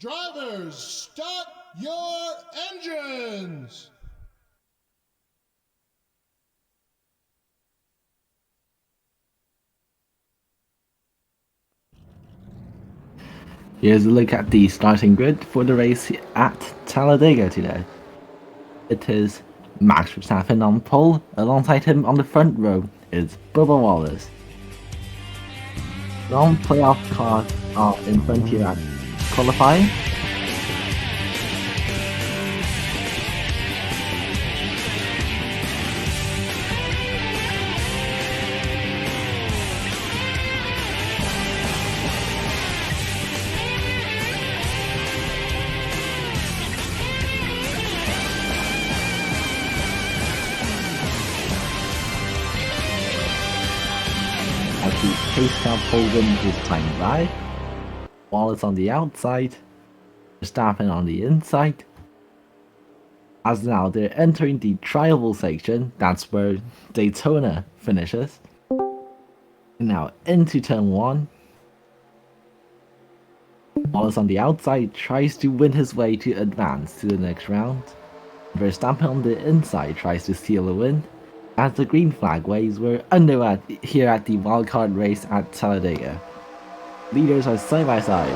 Drivers, start your engines! Here's a look at the starting grid for the race at Talladega today. It is Max Verstappen on pole. Alongside him on the front row is Bubba Wallace. Non-playoff cars are in front here at qualifying. As the pace car pole win is timed by Wallace on the outside, Verstappen on the inside. As now they're entering the trioval section, that's where Daytona finishes. And now into turn 1. Wallace on the outside tries to win his way to advance to the next round. Verstappen on the inside tries to steal a win. As the green flag waves, we're underway here at the wildcard race at Talladega. Leaders are side by side.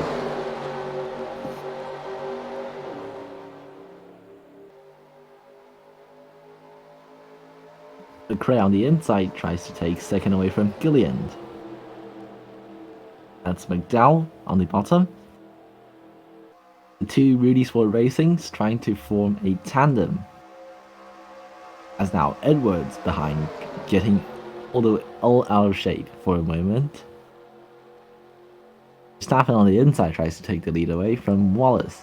McRae on the inside tries to take second away from Gilliland. That's McDowell on the bottom. The two Rudy Sport Racings trying to form a tandem. As now Edwards behind, getting all out of shape for a moment. Verstappen on the inside tries to take the lead away from Wallace.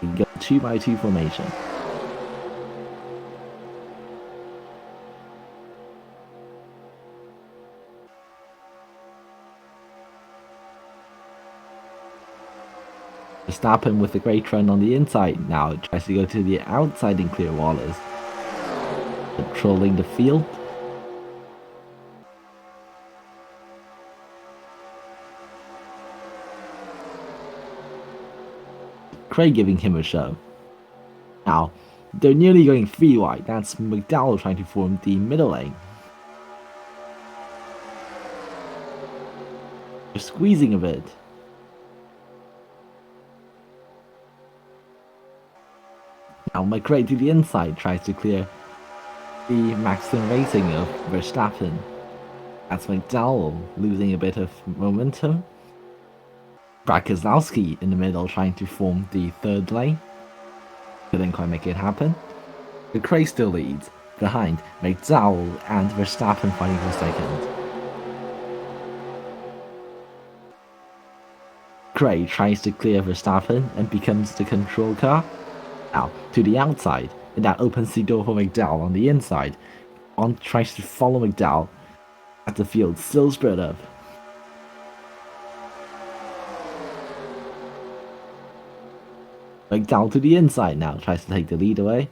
We go 2x2 formation. Verstappen with a great run on the inside now tries to go to the outside and clear Wallace, controlling the field. Craig giving him a show. Now, they're nearly going 3 wide. That's McDowell trying to form the middle lane. They're squeezing a bit. Now McRae to the inside tries to clear the maximum rating of Verstappen. That's McDowell losing a bit of momentum. Brad Keselowski in the middle trying to form the third lane. Couldn't quite make it happen. McRae still leads, behind McDowell and Verstappen fighting for second. McRae tries to clear Verstappen and becomes the control car. Now to the outside, and that opens the door for McDowell on the inside. On tries to follow McDowell as the field still spread up. McDowell to the inside now tries to take the lead away.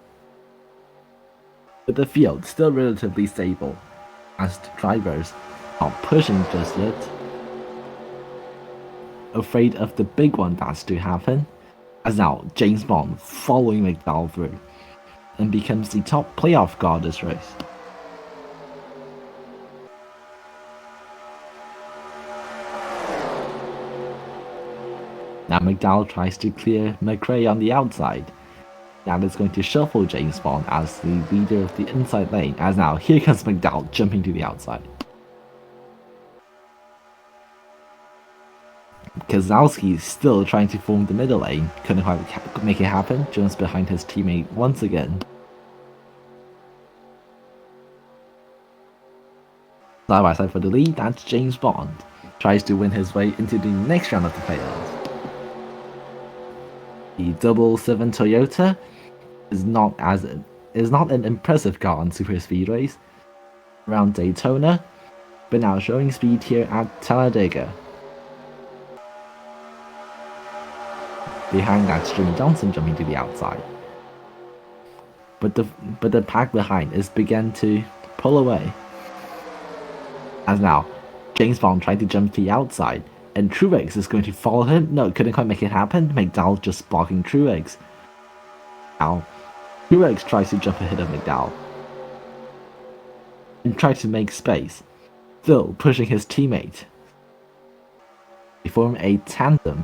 But the field still relatively stable as the drivers are pushing just yet. Afraid of the big one that's to happen. As now James Bond following McDowell through and becomes the top playoff car this race. Now McDowell tries to clear McRae on the outside. That is going to shuffle James Bond as the leader of the inside lane. As now here comes McDowell jumping to the outside. Keselowski is still trying to form the middle lane, couldn't quite make it happen, Jones behind his teammate once again. Side by side for the lead, that's James Bond. Tries to win his way into the next round of the playoffs. The 7 Toyota is not an impressive car on super speedways around Daytona, but now showing speed here at Talladega. Behind that's Jimmy Johnson jumping to the outside. But the pack behind is began to pull away. As now, James Bond tried to jump to the outside, And Truex is going to follow him. No, couldn't quite make it happen. McDowell just blocking Truex. Now, Truex tries to jump ahead of McDowell and tries to make space, still pushing his teammate. They form a tandem.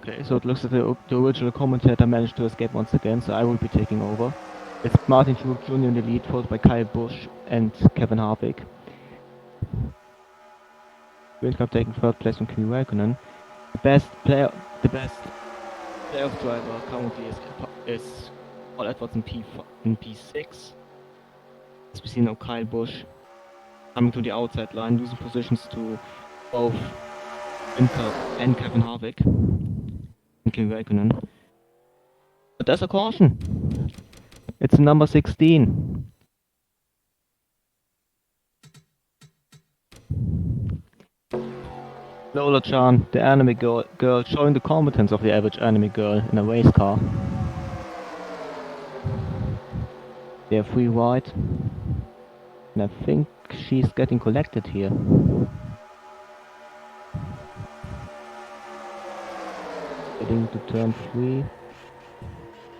Okay, so it looks like the original commentator managed to escape once again, so I will be taking over. It's Martin Truex Jr. in the lead, followed by Kyle Busch and Kevin Harvick. Wildcard taking third place from Kimi Räikkönen. The best playoff driver currently is Paul Edwards in P6. As we see now, Kyle Busch coming to the outside line, losing positions to both Wildcard and Kevin Harvick. Kimi Räikkönen. But there's a caution. It's number 16. Lola Chan, the anime girl, showing the competence of the average anime girl in a race car. They are free wide. And I think she's getting collected here. Getting to turn 3.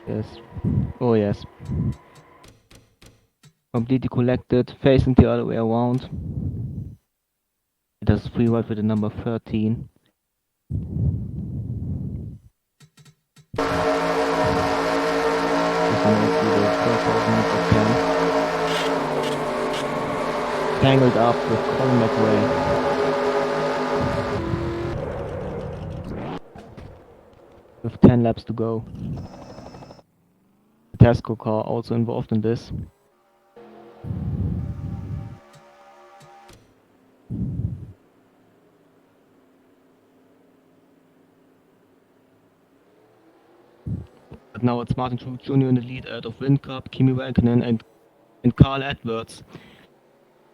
Yes. Oh yes. Completely collected, facing the other way around. It has free wide with the number 13. Tangled up with Colin McRae. With 10 laps to go. The Tesco car also involved in this. But now it's Martin Truex Jr. in the lead out of Windcup, Kimi Räikkönen and Carl Edwards.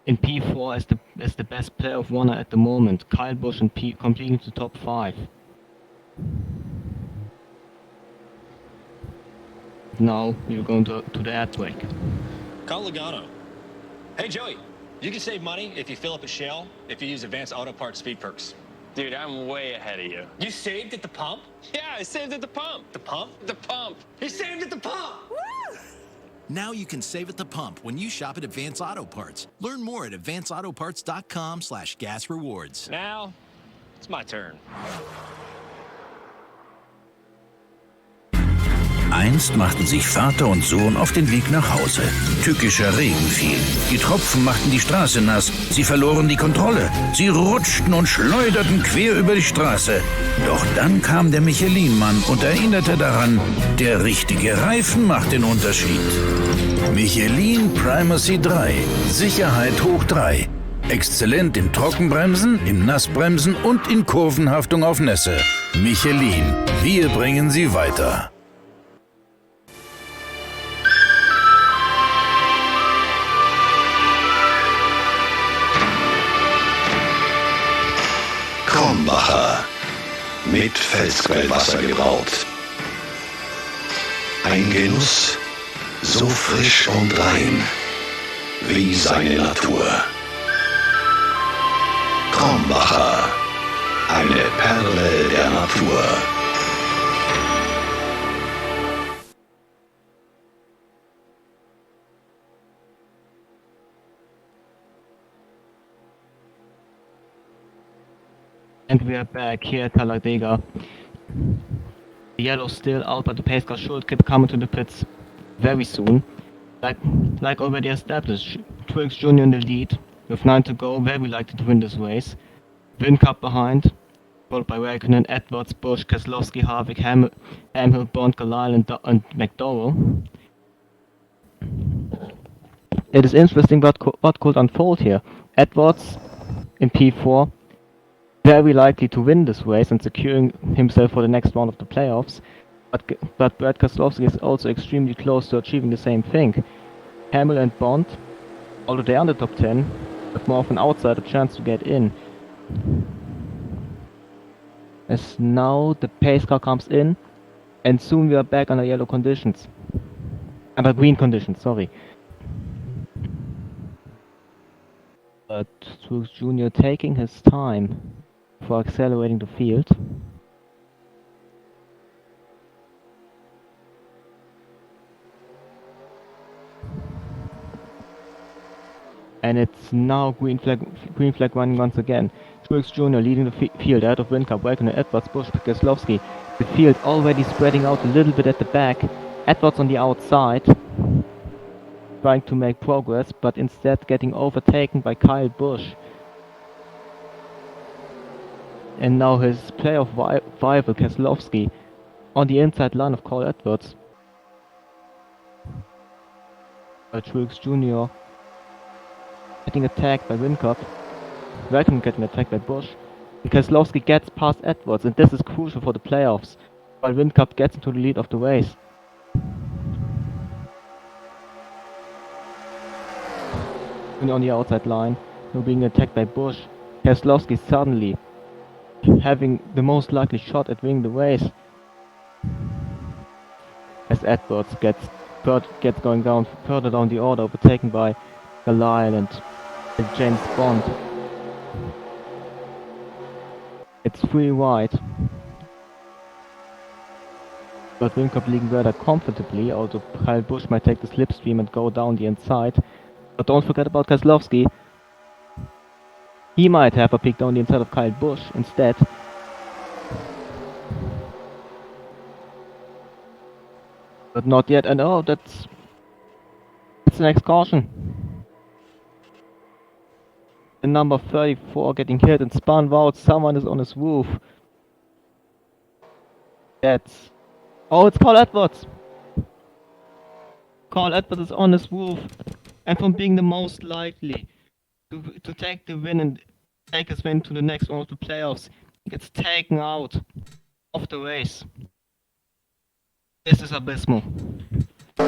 in P4 as the best player of Warner at the moment. Kyle Busch and completing the top 5. Now we're going to the ad break. Call Logano. Hey, Joey, you can save money if you fill up at Shell if you use Advanced Auto Parts Speed Perks. Dude, I'm way ahead of you. You saved at the pump? Yeah, I saved at the pump. The pump? The pump. He saved at the pump! Now you can save at the pump when you shop at Advance Auto Parts. Learn more at advanceautoparts.com/gas rewards. Now, it's my turn. Einst machten sich Vater und Sohn auf den Weg nach Hause. Tückischer Regen fiel. Die Tropfen machten die Straße nass. Sie verloren die Kontrolle. Sie rutschten und schleuderten quer über die Straße. Doch dann kam der Michelin-Mann und erinnerte daran, der richtige Reifen macht den Unterschied. Michelin Primacy 3. Sicherheit hoch 3. Exzellent im Trockenbremsen, im Nassbremsen und in Kurvenhaftung auf Nässe. Michelin. Wir bringen Sie weiter. Krombacher. Mit Felsquellwasser gebraut. Ein Genuss, so frisch und rein, wie seine Natur. Krombacher. Eine Perle der Natur. And we are back here at Talladega. The yellow's still out, but the pace car should keep coming to the pits very soon. Like already established, Truex Jr. in the lead, with 9 to go, very likely to win this race. Windcup behind, followed by Raikkonen, Edwards, Busch, Keselowski, Harvick, Hamhill, Bond, Galal and McDowell. It is interesting what could unfold here. Edwards in P4, very likely to win this race and securing himself for the next round of the playoffs, but Brad Keselowski is also extremely close to achieving the same thing. Hamill and Bond, although they are in the top 10, have more of an outsider chance to get in. As now the pace car comes in, and soon we are back under yellow conditions. Under green conditions, sorry. But Truex Jr. taking his time for accelerating the field. And it's now green flag running once again. Truex Jr. leading the field ahead of Windcup, Raikkonen, Edwards, Busch, Keselowski. The field already spreading out a little bit at the back. Edwards on the outside, trying to make progress, but instead getting overtaken by Kyle Busch. And now his playoff rival Keselowski on the inside line of Kyle Edwards. Truex Jr. getting attacked by Windcup. Raikkonen getting attacked by Busch. And Keselowski gets past Edwards, and this is crucial for the playoffs, while Windcup gets into the lead of the race. On the outside line, now being attacked by Busch. Keselowski suddenly having the most likely shot at winning the race, as Edwards gets going down further down the order, overtaken by Galal and James Bond. It's 3 wide, but Windcup leading rather comfortably, although Kyle Busch might take the slipstream and go down the inside. But don't forget about Keselowski. He might have a peek down the inside of Kyle Busch instead. But not yet, and oh, that's the next caution. The number 34 getting hit and spun out. Someone is on his roof. That's... Oh, it's Kyle Edwards! Kyle Edwards is on his roof. And from being the most likely to take the win and take his win to the next round of the playoffs, he gets taken out of the race. This is abysmal. You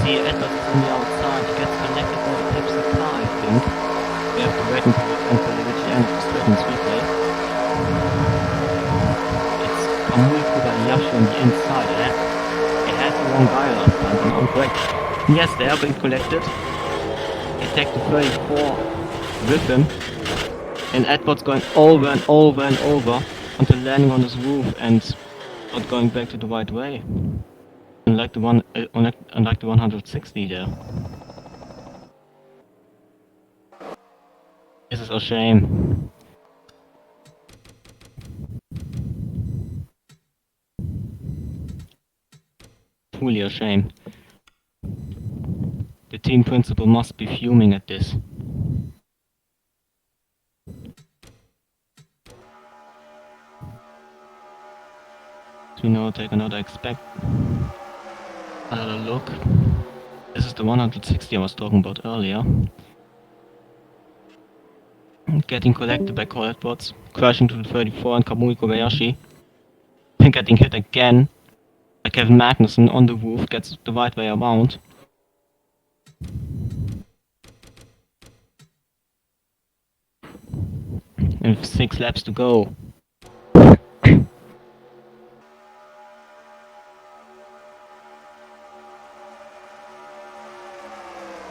see Edwards is on the outside, he gets connected second. We have to wait until the very end of the Spartans replay. It's Kamui Kobayashi on the inside. They had the wrong guy last time, if I'm correct. Yes, they are being collected. They take the 34 with him. And Edward's going over and over and over until landing on his roof and not going back to the right way. Unlike the 160 there. This is a shame. Truly a shame. The team principal must be fuming at this. So we now take another look. This is the 160 I was talking about earlier. Getting collected by Edwards, crashing to the 34 and Kamui Kobayashi. Getting hit again by Kevin Magnussen on the roof, gets the right way around. And with 6 laps to go.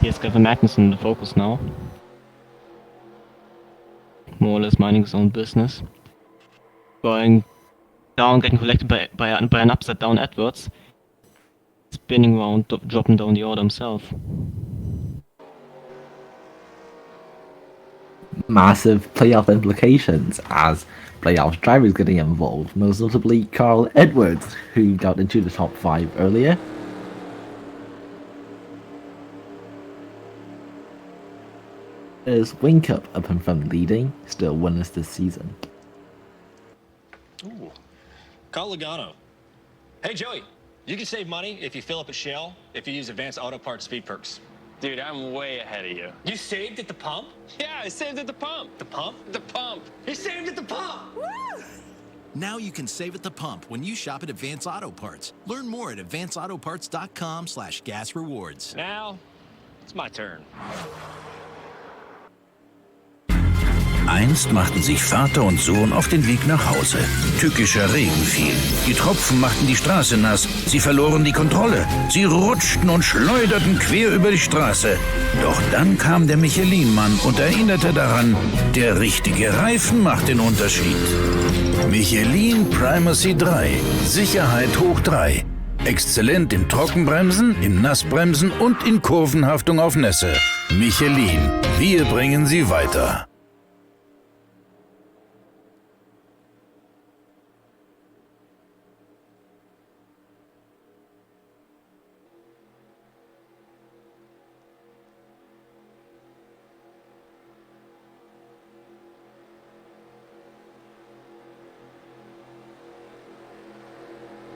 Here's Kevin Magnussen in the focus now. More or less minding his own business. Going down, getting collected by an upside down Edwards. Spinning around, dropping down the order himself. Massive playoff implications as playoff drivers getting involved, most notably Carl Edwards, who got into the top 5 earlier. There's Winkup up in front leading, still winless this season. Ooh. Call Logano. Hey, Joey, you can save money if you fill up at Shell if you use Advanced Auto Parts Speed Perks. Dude, I'm way ahead of you. You saved at the pump? Yeah, I saved at the pump. The pump? The pump. You saved at the pump! Now you can save at the pump when you shop at Advance Auto Parts. Learn more at advanceautoparts.com/gas rewards. Now, it's my turn. Einst machten sich Vater und Sohn auf den Weg nach Hause. Tückischer Regen fiel. Die Tropfen machten die Straße nass. Sie verloren die Kontrolle. Sie rutschten und schleuderten quer über die Straße. Doch dann kam der Michelin-Mann und erinnerte daran, der richtige Reifen macht den Unterschied. Michelin Primacy 3. Sicherheit hoch 3. Exzellent im Trockenbremsen, im Nassbremsen und in Kurvenhaftung auf Nässe. Michelin. Wir bringen Sie weiter.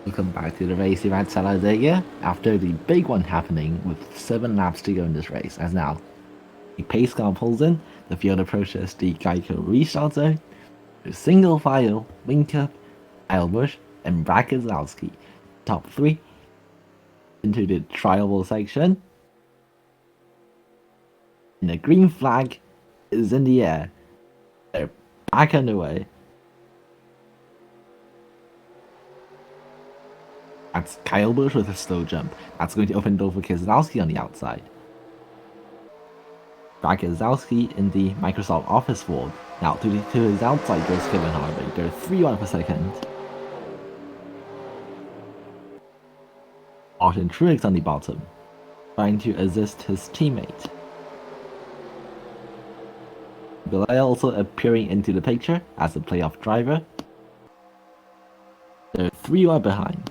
Welcome back to the race here at Talladega after the big one happening with 7 laps to go in this race. As now, the pace car pulls in, the field approaches the Geico restart zone, with single file, Winkup, Eilbush, and Brad Keselowski, top 3, into the trial section. And the green flag is in the air. They're back underway. That's Kyle Busch with a slow jump. That's going to open the door for Keselowski on the outside. Brad Keselowski in the Microsoft Office Ward. Now to his outside goes Kevin Harvick. They're 3-1 per second. Martin Truex on the bottom, trying to assist his teammate. Belay also appearing into the picture as a playoff driver. They're 3-1 behind.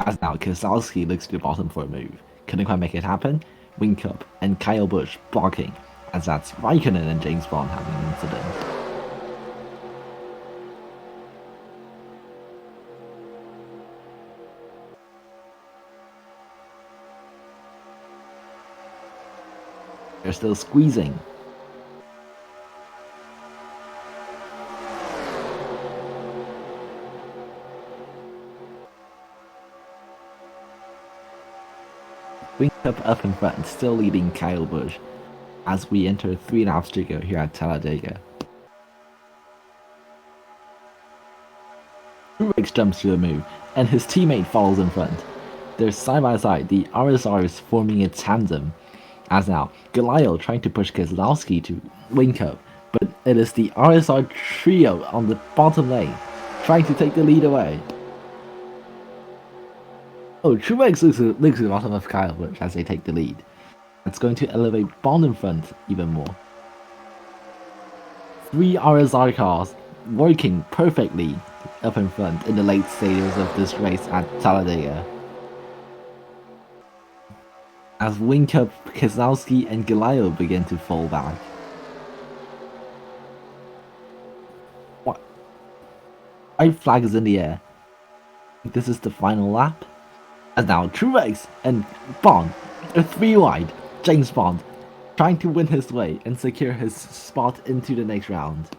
As now Keselowski looks to the bottom for a move. Couldn't quite make it happen. Winkup and Kyle Busch blocking, as that's Raikkonen and James Bond having an incident. They're still squeezing. Wingcup up in front, still leading Kyle Busch as we enter 3 laps to go here at Talladega. Truex jumps to the move, and his teammate follows in front. They're side by side, the RSRs forming a tandem, as now Galileo trying to push Keselowski to Wingcup, but it is the RSR trio on the bottom lane, trying to take the lead away. Oh, Truex looks at the bottom of Kyle Busch as they take the lead. That's going to elevate Bond in front even more. 3 RSR cars working perfectly up in front in the late stages of this race at Talladega. As Wingcup, Keselowski and Galileo begin to fall back. What? White flag is in the air. This is the final lap. And now Truex and Bond are 3 wide. James Bond trying to win his way and secure his spot into the next round.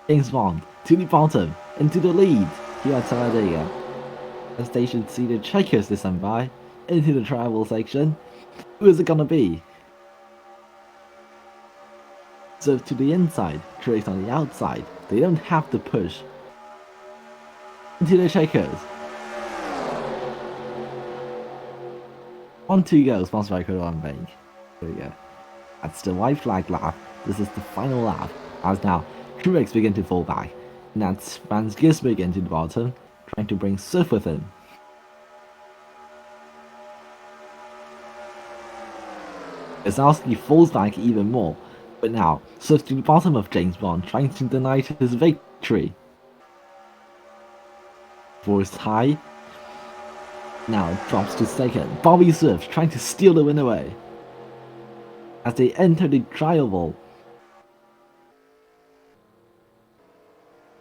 James Bond to the bottom, into the lead here at Talladega. As they should see the checkers descend by, into the tribal section. Who is it gonna be? So to the inside, Truex on the outside. They don't have to push. Into the checkers. 1, 2 go, sponsored by Code Bank. There we go. That's the white flag lap. This is the final lap. As now, Truex begin to fall back. And that's Van Gisbergen to the bottom, trying to bring Surf with him. Keselowski falls back even more, but now Surf to the bottom of James Bond, trying to deny his victory. Forced high. Now drops to second. Bobby Surf trying to steal the win away. As they enter the trial wall.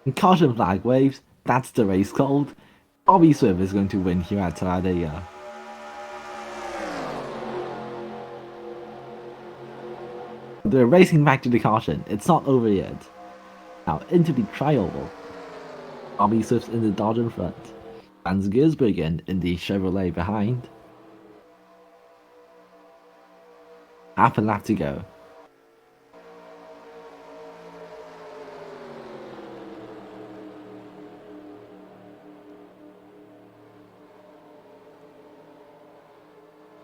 And caution flag waves. That's the race called. Bobby Surf is going to win here at Talladega. They're racing back to the caution. It's not over yet. Now into the trial wall. Bobby Surf's in the Dodge in front. Van Gisbergen in the Chevrolet behind. Half a lap to go.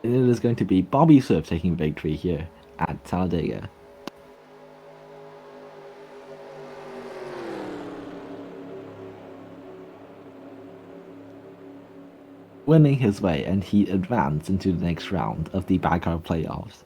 And it is going to be Bobby Surf taking victory here at Talladega. Winning his way, and he advanced into the next round of the BADCAR playoffs.